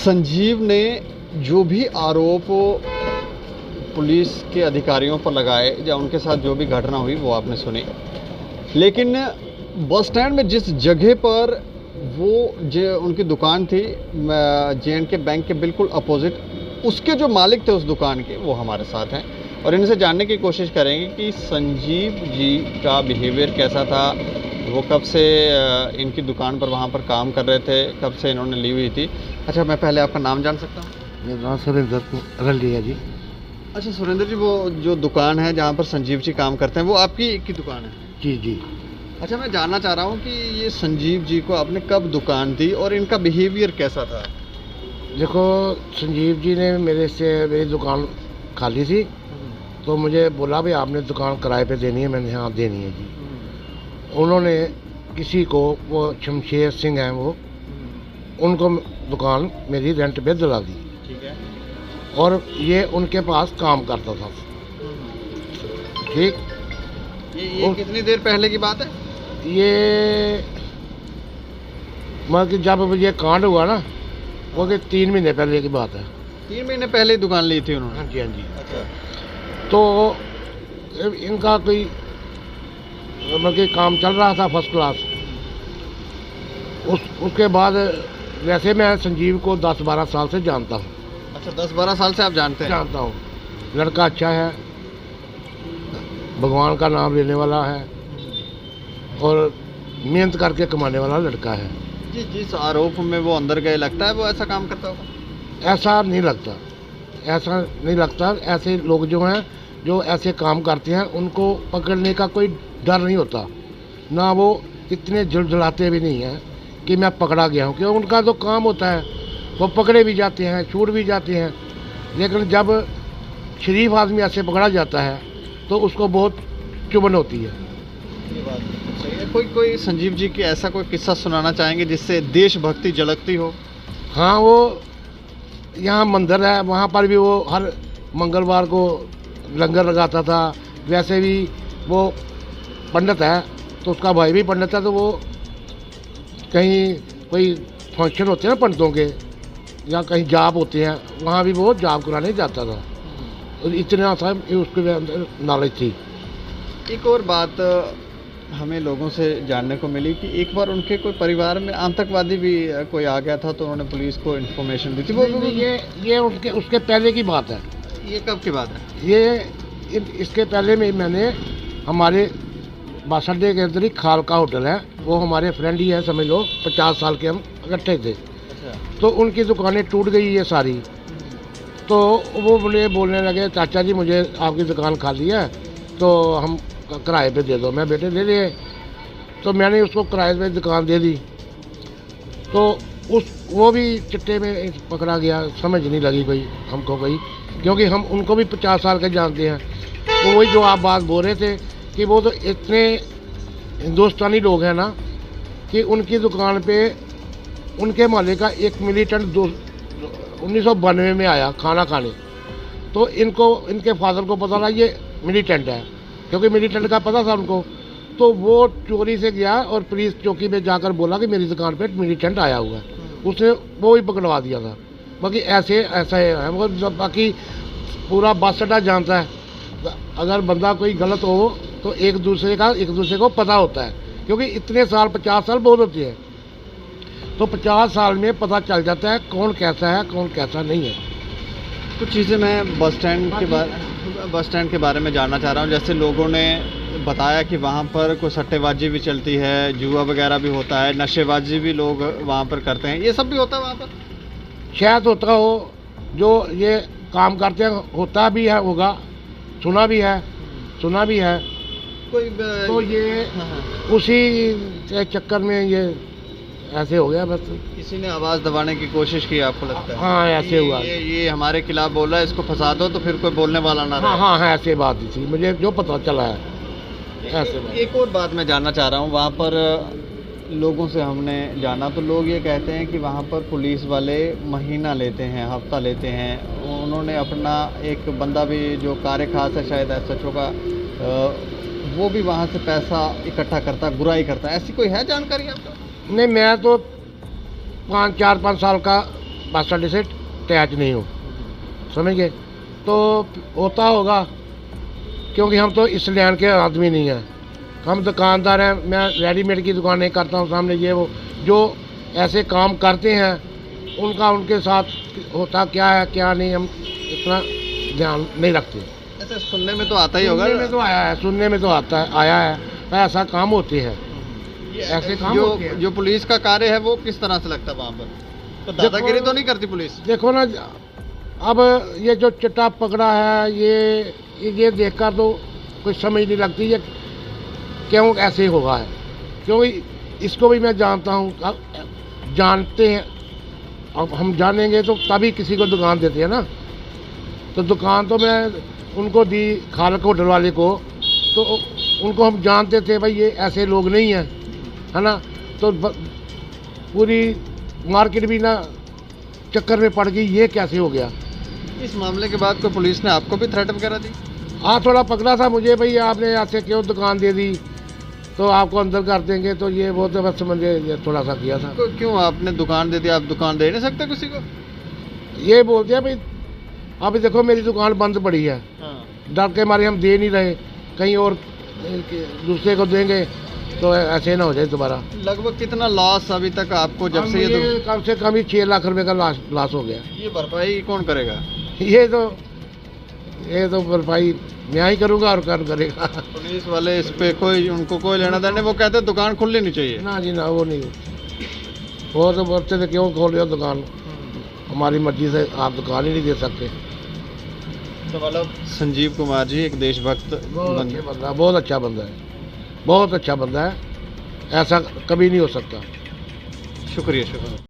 संजीव ने जो भी आरोप पुलिस के अधिकारियों पर लगाए या उनके साथ जो भी घटना हुई वो आपने सुनी, लेकिन बस स्टैंड में जिस जगह पर वो जो उनकी दुकान थी J&K बैंक के बिल्कुल अपोजिट, उसके जो मालिक थे उस दुकान के, वो हमारे साथ हैं और इनसे जानने की कोशिश करेंगे कि संजीव जी का बिहेवियर कैसा था, वो कब से इनकी दुकान पर वहाँ पर काम कर रहे थे, कब से इन्होंने ली हुई थी। अच्छा, मैं पहले आपका नाम जान सकता हूँ? मेरा नाम सुरेंद्र रलिया जी। अच्छा सुरेंद्र जी, वो जो दुकान है जहाँ पर संजीव जी काम करते हैं वो आपकी की दुकान है? जी जी। अच्छा, मैं जानना चाह रहा हूँ कि ये संजीव जी को आपने कब दुकान दी और इनका बिहेवियर कैसा था? देखो, संजीव जी ने मेरी दुकान खाली थी तो मुझे बोला भाई आपने दुकान किराए पे देनी है। मैंने हाँ देनी है जी। उन्होंने किसी को, वो शमशेर सिंह हैं वो, उनको दुकान मेरी रेंट पे दिला दी। ठीक है। और ये उनके पास काम करता था। ठीक। ये कितनी देर पहले की बात है? ये मतलब कि जब ये कांड हुआ ना, वो कि 3 महीने पहले की बात है। 3 महीने पहले ही दुकान ली थी उन्होंने? हाँ जी हाँ जी। अच्छा। तो इनका कोई मतलब कि काम चल रहा था फर्स्ट क्लास। उसके बाद वैसे मैं संजीव को 10-12 साल से जानता हूँ। अच्छा, 10-12 साल से आप जानते हैं? जानता हूँ। लड़का अच्छा है, भगवान का नाम लेने वाला है और मेहनत करके कमाने वाला लड़का है जी। जिस आरोप में वो अंदर गए, लगता है वो ऐसा काम करता होगा? ऐसा नहीं लगता, ऐसा नहीं लगता। ऐसे लोग जो हैं, जो ऐसे काम करते हैं, उनको पकड़ने का कोई डर नहीं होता ना। वो इतने झुलझुलाते भी नहीं हैं कि मैं पकड़ा गया हूँ, क्योंकि उनका तो काम होता है। वो पकड़े भी जाते हैं, छूट भी जाते हैं, लेकिन जब शरीफ आदमी ऐसे पकड़ा जाता है तो उसको बहुत चुभन होती है। ये बात सही है। कोई संजीव जी की ऐसा कोई किस्सा सुनाना चाहेंगे जिससे देशभक्ति झलकती हो? हाँ, वो यहाँ मंदिर है, वहाँ पर भी वो हर मंगलवार को लंगर लगाता था। वैसे भी वो पंडित है, तो उसका भाई भी पंडित है, तो वो कहीं कोई फंक्शन होते हैं ना पंडितों के, या कहीं जाप होते हैं, वहाँ भी वो जाप कराने जाता था। और इतना था उसके अंदर नॉलेज थी। एक और बात हमें लोगों से जानने को मिली कि एक बार उनके कोई परिवार में आतंकवादी भी कोई आ गया था, तो उन्होंने पुलिस को इन्फॉर्मेशन दी थी। वो ये उसके पहले की बात है। ये कब की बात है? ये इसके पहले में मैंने हमारे बस अड्डे के अंदर ही खालका होटल है, वो हमारे फ्रेंड ही है, समझ लो 50 साल के हम इकट्ठे थे। अच्छा। तो उनकी दुकानें टूट गई ये सारी, तो वो मुझे बोलने लगे, चाचा जी मुझे आपकी दुकान खाली है तो हम किराए पे दे दो। मैं बेटे ले लिए, तो मैंने उसको किराए पे दुकान दे दी। तो वो भी चिट्टे में पकड़ा गया, समझ नहीं लगी कोई हमको कोई, क्योंकि हम उनको भी 50 साल के जानते हैं। तो वही जो आप बात बोल रहे थे कि वो तो इतने हिंदुस्तानी लोग हैं ना, कि उनकी दुकान पे उनके मालिक का एक मिलिटेंट 1992 में आया खाना खाने। तो इनके फादर को पता था ये मिलिटेंट है, क्योंकि मिलिटेंट का पता था उनको। तो वो चोरी से गया और पुलिस चौकी में जाकर बोला कि मेरी दुकान पे मिलिटेंट आया हुआ है। उसने वो ही पकड़वा दिया था। बाकी ऐसा है वो, बाकी पूरा बस अड्डा जानता है। अगर बंदा कोई गलत हो तो एक दूसरे को पता होता है, क्योंकि इतने साल 50 साल बहुत होते हैं, तो 50 साल में पता चल जाता है कौन कैसा है कौन कैसा नहीं है। कुछ चीज़ें मैं बस स्टैंड के बारे में जानना चाह रहा हूँ। जैसे लोगों ने बताया कि वहाँ पर कोई सट्टेबाजी भी चलती है, जुआ वगैरह भी होता है, नशेबाजी भी लोग वहाँ पर करते हैं, ये सब भी होता है वहाँ पर? शायद होता हो, जो ये काम करते हैं होता भी है, होगा, सुना भी है कोई तो ये उसी के चक्कर में ये ऐसे हो गया। बस किसी ने आवाज़ दबाने की कोशिश की, आपको लगता है? हाँ, ऐसे हुआ। ये हमारे खिलाफ बोल रहा है, इसको फंसा दो, तो फिर कोई बोलने वाला ना रहे। हाँ, ऐसे बात थी, मुझे जो पता चला है ऐसे बात। एक और बात मैं जानना चाह रहा हूँ, वहाँ पर लोगों से हमने जाना तो लोग ये कहते हैं कि वहाँ पर पुलिस वाले महीना लेते हैं, हफ्ता लेते हैं। उन्होंने अपना एक बंदा भी जो कार्य खास है शायद SHO का, वो भी वहाँ से पैसा इकट्ठा करता, बुराई करता है। ऐसी कोई है जानकारी आपको? नहीं, मैं तो 4-5 साल का बस अड्डे से अटैच नहीं हूँ, समझ गए। तो होता होगा क्योंकि हम तो इस लाइन के आदमी नहीं हैं, हम दुकानदार हैं। मैं रेडीमेड की दुकान नहीं करता हूँ, सामने ये वो जो ऐसे काम करते हैं उनका उनके साथ होता क्या है क्या नहीं, हम इतना ध्यान नहीं रखते। ऐसे सुनने में तो आता ही होगा, सुनने में तो आया है, सुनने में तो आता है आया है, ऐसा काम होते हैं, ऐसे काम होते हैं। जो पुलिस का कार्य है वो किस तरह से लगता है वहाँ पर? तो दादागिरी तो नहीं करती पुलिस? देखो ना, अब ये जो चिट्टा पकड़ा है ये देखकर तो कुछ समझ नहीं लगती ये क्यों ऐसे होगा है, क्योंकि इसको भी मैं जानता हूँ। अब जानते हैं, अब हम जानेंगे तो तभी किसी को दुकान देते हैं ना। तो दुकान तो मैं उनको दी, खालक होटल वाले को, तो उनको हम जानते थे भाई ये ऐसे लोग नहीं हैं, है ना। तो पूरी मार्केट भी ना चक्कर में पड़ गई, ये कैसे हो गया। इस मामले के बाद कोई पुलिस ने आपको भी थ्रेट वगैरह दी? हाँ, थोड़ा पकड़ा था मुझे, भाई आपने ऐसे क्यों दुकान दे दी, तो आपको अंदर कर देंगे, तो ये वो तो बस मुझे ये थोड़ा सा किया था। क्यों आपने दुकान दे दी? आप दुकान दे नहीं सकते किसी को? ये बोलते हैं भाई अभी देखो मेरी दुकान बंद पड़ी है, डर के मारे हम दे नहीं रहे, कहीं और दूसरे को देंगे तो ऐसे ना हो जाए दोबारा। लगभग कितना लॉस अभी तक आपको जब से ये कम से कम ही 6 लाख रुपए का लॉस हो गया। ये भरपाई कौन करेगा? ये तो भरपाई मैं ही करूँगा और कौन करेगा। पुलिस वाले इस पे उनको कोई लेना देना नहीं, वो कहते हैं दुकान खुलनी नहीं चाहिए। ना जी ना, वो नहीं, वो तो बोलते थे क्यों खोल रहे हो दुकान, हमारी मर्जी से आप दुकान ही नहीं दे सकते। तो मतलब संजीव कुमार जी एक देशभक्त बंदा, बहुत अच्छा बंदा है, बहुत अच्छा बंदा है, ऐसा कभी नहीं हो सकता। शुक्रिया।